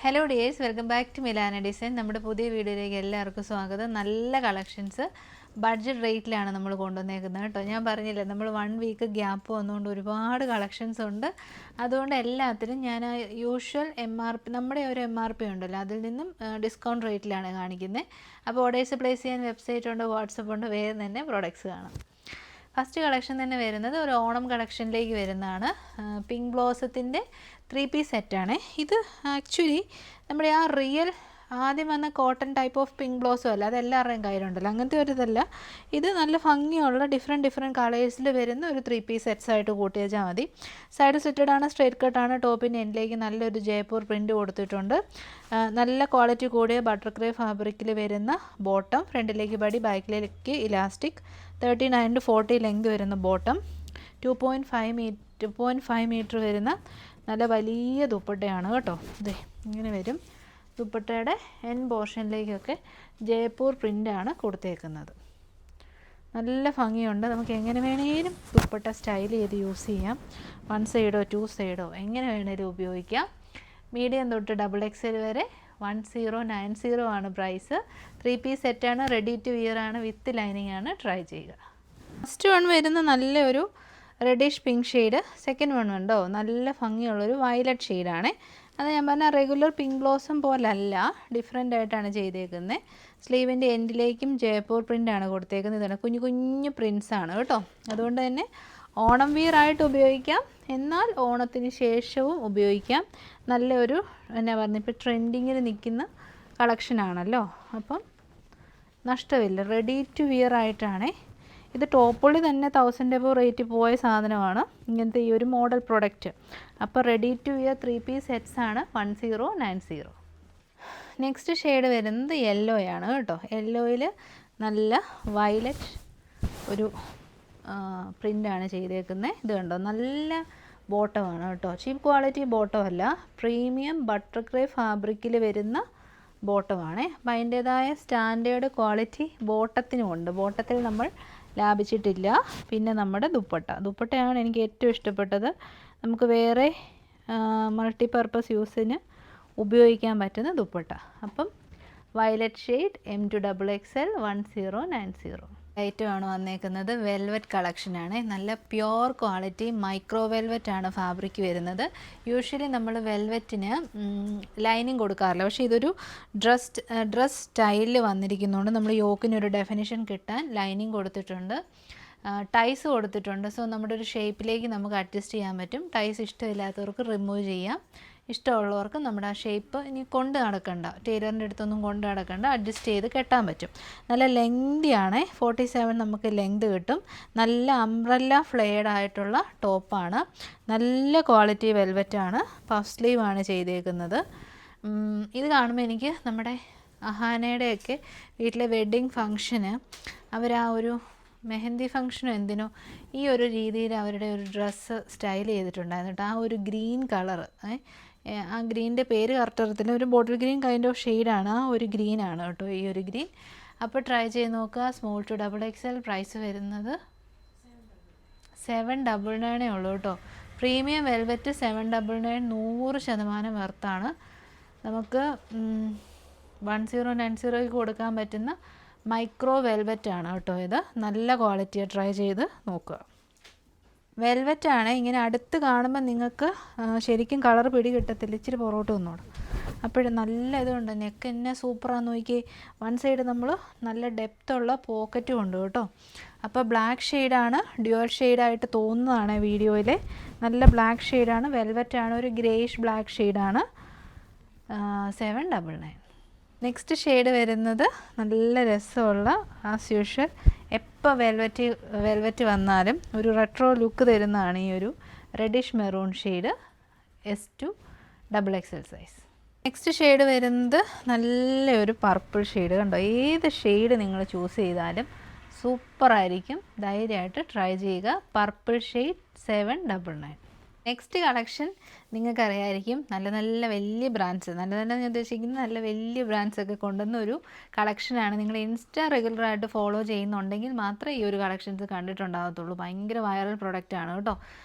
Hello dears, welcome back to Milana design. നമ്മുടെ പുതിയ വീഡിയോയിലേക്ക് എല്ലാവർക്കും സ്വാഗതം. നല്ല കളക്ഷൻസ് ബഡ്ജറ്റ് റേറ്റിലാണ് നമ്മൾ കൊണ്ടുവന്നേക്കുന്നത് കേട്ടോ. ഞാൻ പറഞ്ഞില്ലേ, നമ്മൾ 1 വീക്ക് ഗ്യാപ്പ് വന്നുകൊണ്ട് ഒരുപാട് കളക്ഷൻസ് ഉണ്ട്. അതുകൊണ്ട് എല്ലാത്തിനും ഞാൻ യൂഷ്വൽ MRP, നമ്മുടെ ഒരു MRP ഉണ്ടല്ലോ, അതിൽ നിന്നും ഡിസ്കൗണ്ട് റേറ്റിലാണ് കാണിക്കുന്നത്. അപ്പോൾ ഓർഡേഴ്സ് പ്ലേസ് ചെയ്യാൻ വെബ്സൈറ്റ് ഉണ്ട്, വാട്സപ്പ് ഉണ്ട്, വേഗം തന്നെ പ്രോഡക്റ്റ്സ് കാണാം. ഫസ്റ്റ് കളക്ഷൻ തന്നെ വരുന്നത് ഒരു ഓണം കളക്ഷനിലേക്ക് വരുന്നതാണ്. പിങ്ക് ബ്ലോസത്തിൻ്റെ 3 പീസ് സെറ്റാണ് ഇത്. ആക്ച്വലി നമ്മുടെ ആ റിയൽ ആദ്യം വന്ന cotton type of pink blossom അല്ല, അത് എല്ലാവരുടെയും കയ്യിലുണ്ടല്ലോ, അങ്ങനത്തെ ഒരു ഇതല്ല. ഇത് നല്ല ഭംഗിയുള്ള ഡിഫറെൻറ്റ് കളേഴ്സിൽ വരുന്ന ഒരു 3 പീസ് സെറ്റ്സ് ആയിട്ട് കൂട്ടിയേച്ചാൽ മതി. സൈഡ് സ്ലിറ്റഡ് ആണ്, സ്ട്രേറ്റ് കട്ടാണ്. ടോപ്പിൻ്റെ എൻഡിലേക്ക് നല്ലൊരു ജയ്പൂർ പ്രിൻറ്റ് കൊടുത്തിട്ടുണ്ട്. നല്ല ക്വാളിറ്റി കൂടിയ ബട്ടർ ക്രേ ഫാബ്രിക്കിൽ വരുന്ന ബോട്ടം, ഫ്രണ്ടിലേക്ക് ബടി, ബാക്കിലേക്ക് ഇലാസ്റ്റിക്. 39 to 40 ലെങ്ത് വരുന്ന ബോട്ടം, 2.5 മീറ്റർ വരുന്ന നല്ല വലിയ ദുപ്പട്ടയാണ് കേട്ടോ. ഇതേ ഇങ്ങനെ വരും. ദുപ്പട്ടയുടെ എൻ പോർഷനിലേക്കൊക്കെ ജയ്പൂർ പ്രിൻ്റാണ് കൊടുത്തേക്കുന്നത്. നല്ല ഭംഗിയുണ്ട്. നമുക്ക് എങ്ങനെ വേണേലും ദുപ്പട്ട സ്റ്റൈൽ ചെയ്ത് യൂസ് ചെയ്യാം. 1 സൈഡോ 2 സൈഡോ എങ്ങനെ വേണേലും ഉപയോഗിക്കാം. മീഡിയം തൊട്ട് XXL വരെ 1090 ആണ് പ്രൈസ്. 3 പീസ് സെറ്റാണ്, റെഡി ടു വിയർ ആണ്, വിത്ത് ലൈനിങ് ആണ്. ട്രൈ ചെയ്യുക. ഫസ്റ്റ് വൺ വരുന്ന നല്ലൊരു reddish pink shade. Second one ഉണ്ടോ നല്ല ഭംഗിയുള്ളൊരു വയലറ്റ് ഷെയ്ഡാണ്. അത് ഞാൻ പറഞ്ഞ റെഗുലർ പിങ്ക് ബ്ലോസം പോലല്ല, ഡിഫറെൻ്റ് ആയിട്ടാണ് ചെയ്തേക്കുന്നത്. സ്ലീവിൻ്റെ എൻഡിലേക്കും ജയ്പൂർ പ്രിൻ്റാണ് കൊടുത്തേക്കുന്നത്. ഇതാണ് കുഞ്ഞു കുഞ്ഞു പ്രിൻസാണ് കേട്ടോ. അതുകൊണ്ട് തന്നെ ഓണം വിയർ ആയിട്ട് ഉപയോഗിക്കാം, എന്നാൽ ഓണത്തിന് ശേഷവും ഉപയോഗിക്കാം. നല്ലൊരു എന്നാ പറഞ്ഞ ഇപ്പോൾ ട്രെൻഡിങ്ങിൽ നിൽക്കുന്ന കളക്ഷനാണല്ലോ, അപ്പം നഷ്ടമില്ല. റെഡി ടു വിയർ ആയിട്ടാണ് ഇത്. ടോപ്പുള്ളി തന്നെ 1000 എബോ റേറ്റ് പോയ സാധനമാണ് ഇങ്ങനത്തെ ഈ ഒരു മോഡൽ പ്രൊഡക്റ്റ്. അപ്പോൾ ready to wear 3 piece sets ആണ് 1090. നെക്സ്റ്റ് ഷെയ്ഡ് വരുന്നത് യെല്ലോയാണ് കേട്ടോ. യെല്ലോയിൽ നല്ല വയലറ്റ് ഒരു പ്രിൻ്റാണ് ചെയ്തേക്കുന്നത്. ഇത് കണ്ടോ, നല്ല ബോട്ടമാണ് കേട്ടോ. ചീപ്പ് ക്വാളിറ്റി ബോട്ടം അല്ല, പ്രീമിയം ബട്ടർ ക്രേ ഫാബ്രിക്കിൽ വരുന്ന ബോട്ടമാണ്. അപ്പം അതിൻ്റേതായ സ്റ്റാൻഡേർഡ് ക്വാളിറ്റി ബോട്ടത്തിനുമുണ്ട്. ബോട്ടത്തിൽ നമ്മൾ ലാഭിച്ചിട്ടില്ല. പിന്നെ നമ്മുടെ ദുപ്പട്ടയാണ് എനിക്ക് ഏറ്റവും ഇഷ്ടപ്പെട്ടത്. നമുക്ക് വേറെ മൾട്ടിപർപ്പസ് യൂസിന് ഉപയോഗിക്കാൻ പറ്റുന്ന ദുപ്പട്ട. അപ്പം violet shade M to XXL 1090 ഐറ്റമാണ് വന്നേക്കുന്നത്. വെൽവെറ്റ് കളക്ഷനാണ്. നല്ല പ്യുവർ ക്വാളിറ്റി മൈക്രോ വെൽവെറ്റ് ആണ് ഫാബ്രിക് വരുന്നത്. യൂഷ്വലി നമ്മൾ വെൽവെറ്റിന് ലൈനിങ് കൊടുക്കാറില്ല, പക്ഷേ ഇതൊരു ഡ്രസ് സ്റ്റൈലിൽ വന്നിരിക്കുന്നതുകൊണ്ട് നമ്മൾ യോക്കിനൊരു ഡെഫിനിഷൻ കിട്ടാൻ ലൈനിങ് കൊടുത്തിട്ടുണ്ട്, ടൈസ് കൊടുത്തിട്ടുണ്ട്. സോ നമ്മുടെ ഒരു ഷേപ്പിലേക്ക് നമുക്ക് അഡ്ജസ്റ്റ് ചെയ്യാൻ പറ്റും. ടൈസ് ഇഷ്ടമില്ലാത്തവർക്ക് റിമൂവ് ചെയ്യാം, ഇഷ്ടമുള്ളവർക്ക് നമ്മുടെ ആ ഷേപ്പ് ഇനി കൊണ്ട് നടക്കണ്ട, ടൈലറിൻ്റെ അടുത്തൊന്നും കൊണ്ട് നടക്കണ്ട, അഡ്ജസ്റ്റ് ചെയ്ത് കെട്ടാൻ പറ്റും. നല്ല ലെങ്തിയാണ്, 47 നമുക്ക് ലെങ്ത് കിട്ടും. നല്ല അംബ്രല്ല ഫ്ലെയർഡ് ആയിട്ടുള്ള ടോപ്പാണ്. നല്ല ക്വാളിറ്റി വെൽവെറ്റാണ്. പഫ് സ്ലീവ് ആണ് ചെയ്തേക്കുന്നത്. ഇത് കാണുമ്പോൾ എനിക്ക് നമ്മുടെ അഹാനയുടെയൊക്കെ വീട്ടിലെ വെഡ്ഡിങ് ഫങ്ഷന് അവർ ആ ഒരു മെഹന്തി ഫങ്ഷനോ എന്തിനോ ഈ ഒരു രീതിയിൽ അവരുടെ ഒരു ഡ്രസ്സ് സ്റ്റൈൽ ചെയ്തിട്ടുണ്ടായിരുന്നു കേട്ടോ. ആ ഒരു ഗ്രീൻ കളർ, ആ ഗ്രീനിൻ്റെ പേര് കറക്റ്റ് അറിയത്തില്ല, ഒരു ബോട്ടിൽ ഗ്രീൻ കൈൻഡ് ഓഫ് ഷെയ്ഡാണ്. ആ ഒരു ഗ്രീനാണ് കേട്ടോ ഈ ഒരു ഗ്രീൻ. അപ്പോൾ ട്രൈ ചെയ്ത് നോക്കുക. Small to XXL. പ്രൈസ് വരുന്നത് 799 ഉള്ളൂ കേട്ടോ. Premium velvet 799, 100% വെർത്താണ്. നമുക്ക് 1090 കൊടുക്കാൻ പറ്റുന്ന മൈക്രോ വെൽവെറ്റ് ആണ് കേട്ടോ ഇത്. നല്ല ക്വാളിറ്റിയാണ്, ട്രൈ ചെയ്ത് നോക്കുക. വെൽവെറ്റാണ്. ഇങ്ങനെ അടുത്ത് കാണുമ്പോൾ നിങ്ങൾക്ക് ശരിക്കും കളർ പിടി കിട്ടത്തില്ല, ഇച്ചിരി പുറകോട്ട് വന്നോടും. അപ്പോഴും നല്ല ഇതുണ്ട്, നെക്ക് തന്നെ സൂപ്പറാന്ന് നോക്കി. 1 സൈഡ് നമ്മൾ നല്ല ഡെപ്തുള്ള പോക്കറ്റും ഉണ്ട് കേട്ടോ. അപ്പോൾ ബ്ലാക്ക് ഷെയ്ഡാണ്, ഡ്യുവൽ ഷെയ്ഡായിട്ട് തോന്നുന്നതാണ് വീഡിയോയിൽ. നല്ല ബ്ലാക്ക് ഷെയ്ഡാണ്, വെൽവെറ്റാണ്, ഒരു ഗ്രേഷ് ബ്ലാക്ക് ഷെയ്ഡാണ്. 799. നെക്സ്റ്റ് ഷെയ്ഡ് വരുന്നത് നല്ല രസമുള്ള ആസ് യൂഷ്വൽ എപ്പോൾ വെൽവെറ്റ് വന്നാലും ഒരു റെട്രോ ലുക്ക് തരുന്നതാണ് ഈ ഒരു reddish maroon shade, S to XXL size. Next shade വരുന്നത് നല്ലൊരു പർപ്പിൾ ഷെയ്ഡ്. കണ്ടോ, ഏത് ഷെയ്ഡ് നിങ്ങൾ ചൂസ് ചെയ്താലും സൂപ്പറായിരിക്കും. ധൈര്യമായിട്ട് ട്രൈ ചെയ്യുക. Purple shade 799. നെക്സ്റ്റ് കളക്ഷൻ നിങ്ങൾക്കറിയായിരിക്കും, നല്ല വലിയ ബ്രാൻഡ്സ്, ഞാൻ ഉദ്ദേശിക്കുന്നത് നല്ല വലിയ ബ്രാൻഡ്സൊക്കെ കൊണ്ടുവന്ന ഒരു കളക്ഷനാണ്. നിങ്ങൾ ഇൻസ്റ്റാ റെഗുലറായിട്ട് ഫോളോ ചെയ്യുന്നുണ്ടെങ്കിൽ മാത്രമേ ഈ ഒരു കളക്ഷൻസ് കണ്ടിട്ടുണ്ടാകത്തുള്ളൂ. ഭയങ്കര വൈറൽ പ്രൊഡക്റ്റാണ് കേട്ടോ.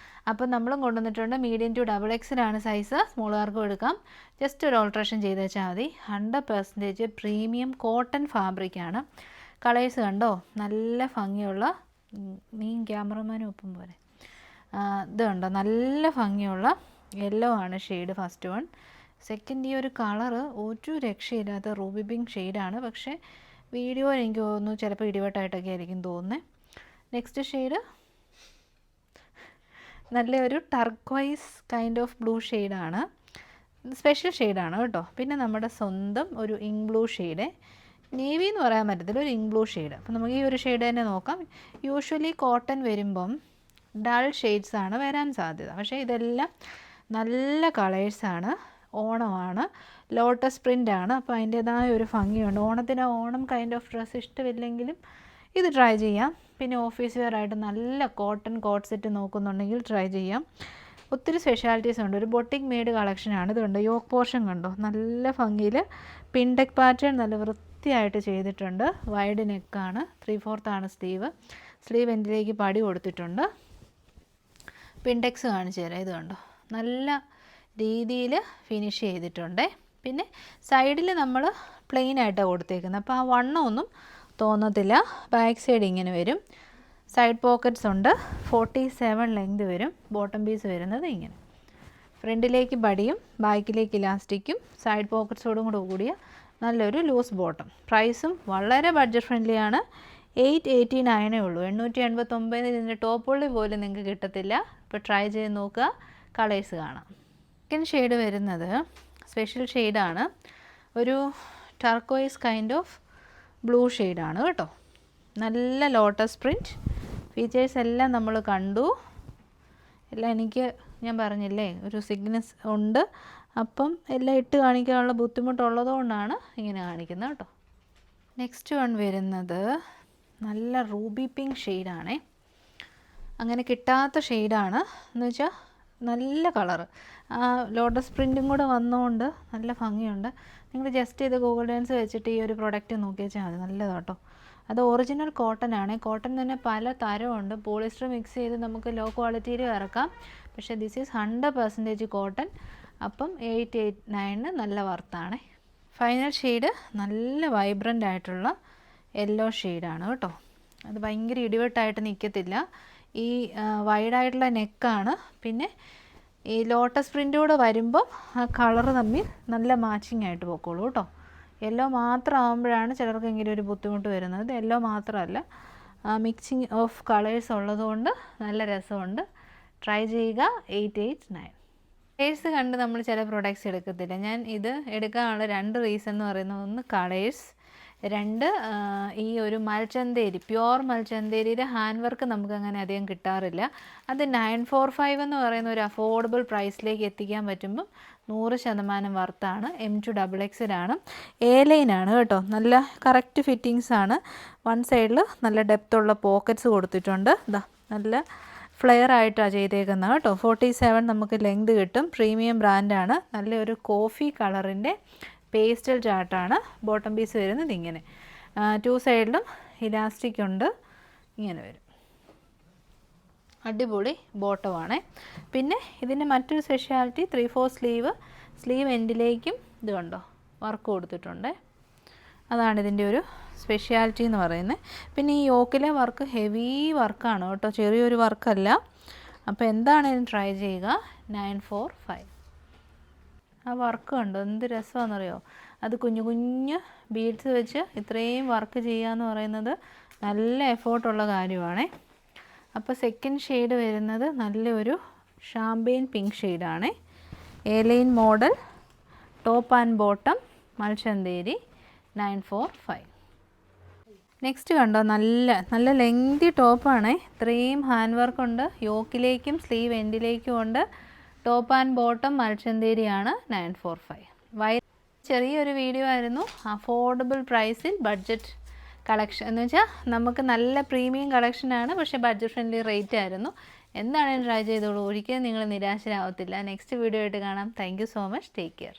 അപ്പോൾ നമ്മളും കൊണ്ടുവന്നിട്ടുണ്ട്. മീഡിയം ടു XXL ആണ് സൈസ്. സ്മോളുകാർക്കും എടുക്കാം. ജസ്റ്റ് ഒരു ഓൾട്രേഷൻ ചെയ്ത് വെച്ചാൽ മതി. 100% പ്രീമിയം കോട്ടൺ ഫാബ്രിക്കാണ്. കളേഴ്സ് കണ്ടോ, നല്ല ഭംഗിയുള്ള, നീ ക്യാമറമാനും ഒപ്പം പോലെ ഇത് കണ്ടോ, നല്ല ഭംഗിയുള്ള യെല്ലോ ആണ് ഷെയ്ഡ് ഫസ്റ്റ് വൺ. സെക്കൻഡ് ഈ ഒരു കളറ് ഒരു രക്ഷയില്ലാത്ത റൂബി പിങ്ക് ഷെയ്ഡാണ്. പക്ഷേ വീഡിയോ എനിക്ക് തോന്നുന്നു ചിലപ്പോൾ ഇടിവെട്ടായിട്ടൊക്കെ ആയിരിക്കും തോന്നുന്നത്. നെക്സ്റ്റ് ഷെയ്ഡ് നല്ലൊരു ടർക്വൈസ് കൈൻഡ് ഓഫ് ബ്ലൂ ഷെയ്ഡാണ്. സ്പെഷ്യൽ ഷെയ്ഡാണ് കേട്ടോ. പിന്നെ നമ്മുടെ സ്വന്തം ഒരു ഇങ്ക് ബ്ലൂ ഷെയ്ഡ്, നേവി എന്ന് പറയാൻ പറ്റത്തില്ല, ഒരു ഇങ്ക് ബ്ലൂ ഷെയ്ഡ്. അപ്പോൾ നമുക്ക് ഈ ഒരു ഷെയ്ഡ് തന്നെ നോക്കാം. യൂഷ്വലി കോട്ടൺ വരുമ്പം ഡൾ ഷെയ്ഡ്സാണ് വരാൻ സാധ്യത. പക്ഷേ ഇതെല്ലാം നല്ല കളേഴ്സാണ്. ഓണമാണ്, ലോട്ടസ് പ്രിൻ്റാണ്. അപ്പോൾ അതിൻ്റേതായ ഒരു ഭംഗിയുണ്ട്. ഓണത്തിന് ഓണം കൈൻഡ് ഓഫ് ഡ്രസ്സ് ഇഷ്ടമില്ലെങ്കിലും ഇത് ട്രൈ ചെയ്യാം. പിന്നെ ഓഫീസ് വെയർ ആയിട്ട് നല്ല കോട്ടൺ കോട്ട് സെറ്റ് നോക്കുന്നുണ്ടെങ്കിൽ ട്രൈ ചെയ്യാം. ഒത്തിരി സ്പെഷ്യാലിറ്റീസ് ഉണ്ട്. ഒരു ബൊട്ടിക് മെയ്ഡ് കളക്ഷനാണ്. ഇതുണ്ട്, യോക്ക് പോർഷൻ കണ്ടോ, നല്ല ഭംഗിയിൽ പിൻടെക് പാറ്റേൺ നല്ല വൃത്തിയായിട്ട് ചെയ്തിട്ടുണ്ട്. വൈഡ് നെക്കാണ്, 3/4 ആണ് സ്ലീവ് എൻഡിലേക്ക് പടി കൊടുത്തിട്ടുണ്ട്. പിൻടെക്സ് കാണിച്ചു തരാം. ഇത് കണ്ടോ, നല്ല രീതിയിൽ ഫിനിഷ് ചെയ്തിട്ടുണ്ട്. പിന്നെ സൈഡിൽ നമ്മൾ പ്ലെയിൻ ആയിട്ടാണ് കൊടുത്തേക്കുന്നത്. അപ്പോൾ ആ വണ്ണമൊന്നും തോന്നത്തില്ല. ബാക്ക് സൈഡ് ഇങ്ങനെ വരും. സൈഡ് പോക്കറ്റ്സ് ഉണ്ട്. 47 ലെങ്ത് വരും. ബോട്ടം പീസ് വരുന്നത് ഇങ്ങനെ. ഫ്രണ്ടിലേക്ക് ബടിയും ബാക്കിലേക്ക് ഇലാസ്റ്റിക്കും സൈഡ് പോക്കറ്റ്സോടും കൂടെ കൂടിയ നല്ലൊരു ലൂസ് ബോട്ടം. പ്രൈസും വളരെ ബഡ്ജറ്റ് ഫ്രണ്ട്ലി ആണ്. 889 ഉള്ളൂ. 889 ഇതിൻ്റെ ടോപ്പുള്ളി പോലും നിങ്ങൾക്ക് കിട്ടത്തില്ല. ഇപ്പോൾ ട്രൈ ചെയ്ത് നോക്കുക. കളേഴ്സ് കാണാം. സെക്കൻഡ് ഷെയ്ഡ് വരുന്നത് സ്പെഷ്യൽ ഷെയ്ഡാണ്. ഒരു ടർക്കോയിസ് കൈൻഡ് ഓഫ് ബ്ലൂ ഷെയ്ഡാണ് കേട്ടോ. നല്ല ലോട്ടസ് പ്രിൻറ്റ്. ഫീച്ചേഴ്സ് എല്ലാം നമ്മൾ കണ്ടു. എല്ലാം ഞാൻ പറഞ്ഞില്ലേ, ഒരു സിഗ്നസ് ഉണ്ട്. അപ്പം എല്ലാം ഇട്ട് കാണിക്കാനുള്ള ബുദ്ധിമുട്ടുള്ളതുകൊണ്ടാണ് ഇങ്ങനെ കാണിക്കുന്നത് കേട്ടോ. നെക്സ്റ്റ് വൺ വരുന്നത് നല്ല റൂബി പിങ്ക് ഷെയ്ഡാണേ. അങ്ങനെ കിട്ടാത്ത ഷെയ്ഡാണ്. എന്ന് വെച്ചാൽ നല്ല കളറ്, ലോട്ടസ് പ്രിൻറ്റും കൂടെ വന്നുകൊണ്ട് നല്ല ഭംഗിയുണ്ട്. നിങ്ങൾ ജസ്റ്റ് ഇത് ഗൂഗിൾ ഡാൻസ് വെച്ചിട്ട് ഈ ഒരു പ്രൊഡക്റ്റ് നോക്കി വെച്ചാൽ മതി. നല്ലതാണ് കേട്ടോ. അത് ഒറിജിനൽ കോട്ടൺ ആണ്. കോട്ടൺ തന്നെ പല തരമുണ്ട്. പോളിസ്റ്റർ മിക്സ് ചെയ്ത് നമുക്ക് ലോ ക്വാളിറ്റിയിൽ ഇറക്കാം. പക്ഷേ ദിസ് ഈസ് 100% കോട്ടൺ. അപ്പം 889 നല്ല വർത്താണ്. ഫൈനൽ ഷെയ്ഡ് നല്ല വൈബ്രൻ്റ് ആയിട്ടുള്ള യെല്ലോ ഷെയ്ഡാണ് കേട്ടോ. അത് ഭയങ്കര ഇടിവെട്ടായിട്ട് നിൽക്കത്തില്ല. ഈ വൈഡായിട്ടുള്ള നെക്കാണ്. പിന്നെ ഈ ലോട്ടസ് പ്രിൻ്റ് കൂടെ വരുമ്പോൾ ആ കളറ് തമ്മിൽ നല്ല മാച്ചിങ് ആയിട്ട് പോയിക്കോളൂ കേട്ടോ. യെല്ലോ മാത്രം ആകുമ്പോഴാണ് ചിലർക്കെങ്കിലും ഒരു ബുദ്ധിമുട്ട് വരുന്നത്. ഇത് യെല്ലോ മാത്രമല്ല, മിക്സിങ് ഓഫ് കളേഴ്സ് ഉള്ളതുകൊണ്ട് നല്ല രസമുണ്ട്. ട്രൈ ചെയ്യുക. 889. കളേഴ്സ് കണ്ട് നമ്മൾ ചില പ്രൊഡക്ട്സ് എടുക്കത്തില്ല. ഞാൻ ഇത് എടുക്കാനുള്ള 2 റീസൺ എന്ന് പറയുന്നത്, ഒന്ന് കളേഴ്സ്, 2 ഈ ഒരു മൽച്ചന്തേരി, പ്യുവർ മൽച്ചന്തേരിയുടെ ഹാൻഡ് വർക്ക് നമുക്ക് അങ്ങനെ അധികം കിട്ടാറില്ല. അത് 945 എന്ന് പറയുന്ന ഒരു അഫോർഡബിൾ പ്രൈസിലേക്ക് എത്തിക്കാൻ പറ്റുമ്പം 100% വർത്താണ്. M2XX ആണ്. ലൈനാണ് കേട്ടോ. നല്ല കറക്റ്റ് ഫിറ്റിങ്സ് ആണ്. വൺ സൈഡിൽ നല്ല ഡെപ്തുള്ള പോക്കറ്റ്സ് കൊടുത്തിട്ടുണ്ട്. ഇതാ നല്ല ഫ്ലെയർ ആയിട്ടാണ് ചെയ്തേക്കുന്നത് കേട്ടോ. 47 നമുക്ക് ലെങ്ത് കിട്ടും. പ്രീമിയം ബ്രാൻഡാണ്. നല്ലൊരു കോഫി കളറിൻ്റെ പേസ്റ്റൽ ചാർട്ടാണ്. ബോട്ടം പീസ് വരുന്നത് ഇങ്ങനെ. 2 സൈഡിലും ഇലാസ്റ്റിക് ഉണ്ട്. ഇങ്ങനെ വരും. അടിപൊളി ബോട്ടമാണ്. പിന്നെ ഇതിൻ്റെ മറ്റൊരു സ്പെഷ്യാലിറ്റി 3/4 സ്ലീവ് എൻഡിലേക്കും ഇത് കണ്ടോ വർക്ക് കൊടുത്തിട്ടുണ്ട്. അതാണ് ഇതിൻ്റെ ഒരു സ്പെഷ്യാലിറ്റി എന്ന് പറയുന്നത്. പിന്നെ ഈ യോക്കിലെ വർക്ക് ഹെവി വർക്കാണ് കേട്ടോ, ചെറിയൊരു വർക്കല്ല. അപ്പോൾ എന്താണെങ്കിലും ട്രൈ ചെയ്യുക. 945. ആ വർക്ക് കണ്ടോ എന്ത് രസമാണെന്നറിയോ. അത് കുഞ്ഞു കുഞ്ഞു ബീഡ്സ് വെച്ച് ഇത്രയും വർക്ക് ചെയ്യുക എന്ന് പറയുന്നത് നല്ല എഫേർട്ടുള്ള കാര്യമാണ്. അപ്പോൾ സെക്കൻഡ് ഷെയ്ഡ് വരുന്നത് നല്ലൊരു ഷാമ്പെയിൻ പിങ്ക് ഷെയ്ഡാണ്. Line model, top and bottom, മൽച്ചന്തേരി, 945. നെക്സ്റ്റ് കണ്ടോ നല്ല ലെങ്തി ടോപ്പാണ്. ഇത്രയും ഹാൻഡ് വർക്ക് ഉണ്ട്. യോക്കിലേക്കും സ്ലീവ് എൻഡിലേക്കും ഉണ്ട്. ടോപ്പ് ആൻഡ് ബോട്ടം മൽച്ചന്തേരിയാണ്. 945. ചെറിയൊരു വീഡിയോ ആയിരുന്നു. അഫോർഡബിൾ പ്രൈസിൽ ബഡ്ജറ്റ് കളക്ഷൻ എന്ന് വെച്ചാൽ നമുക്ക് നല്ല പ്രീമിയം കളക്ഷനാണ്, പക്ഷേ ബഡ്ജറ്റ് ഫ്രണ്ട്ലി റേറ്റ് ആയിരുന്നു. എന്താണെങ്കിലും ട്രൈ ചെയ്തോളൂ. ഒരിക്കലും നിങ്ങൾ നിരാശരാകത്തില്ല. നെക്സ്റ്റ് വീഡിയോ ആയിട്ട് കാണാം. Thank you so much. Take care.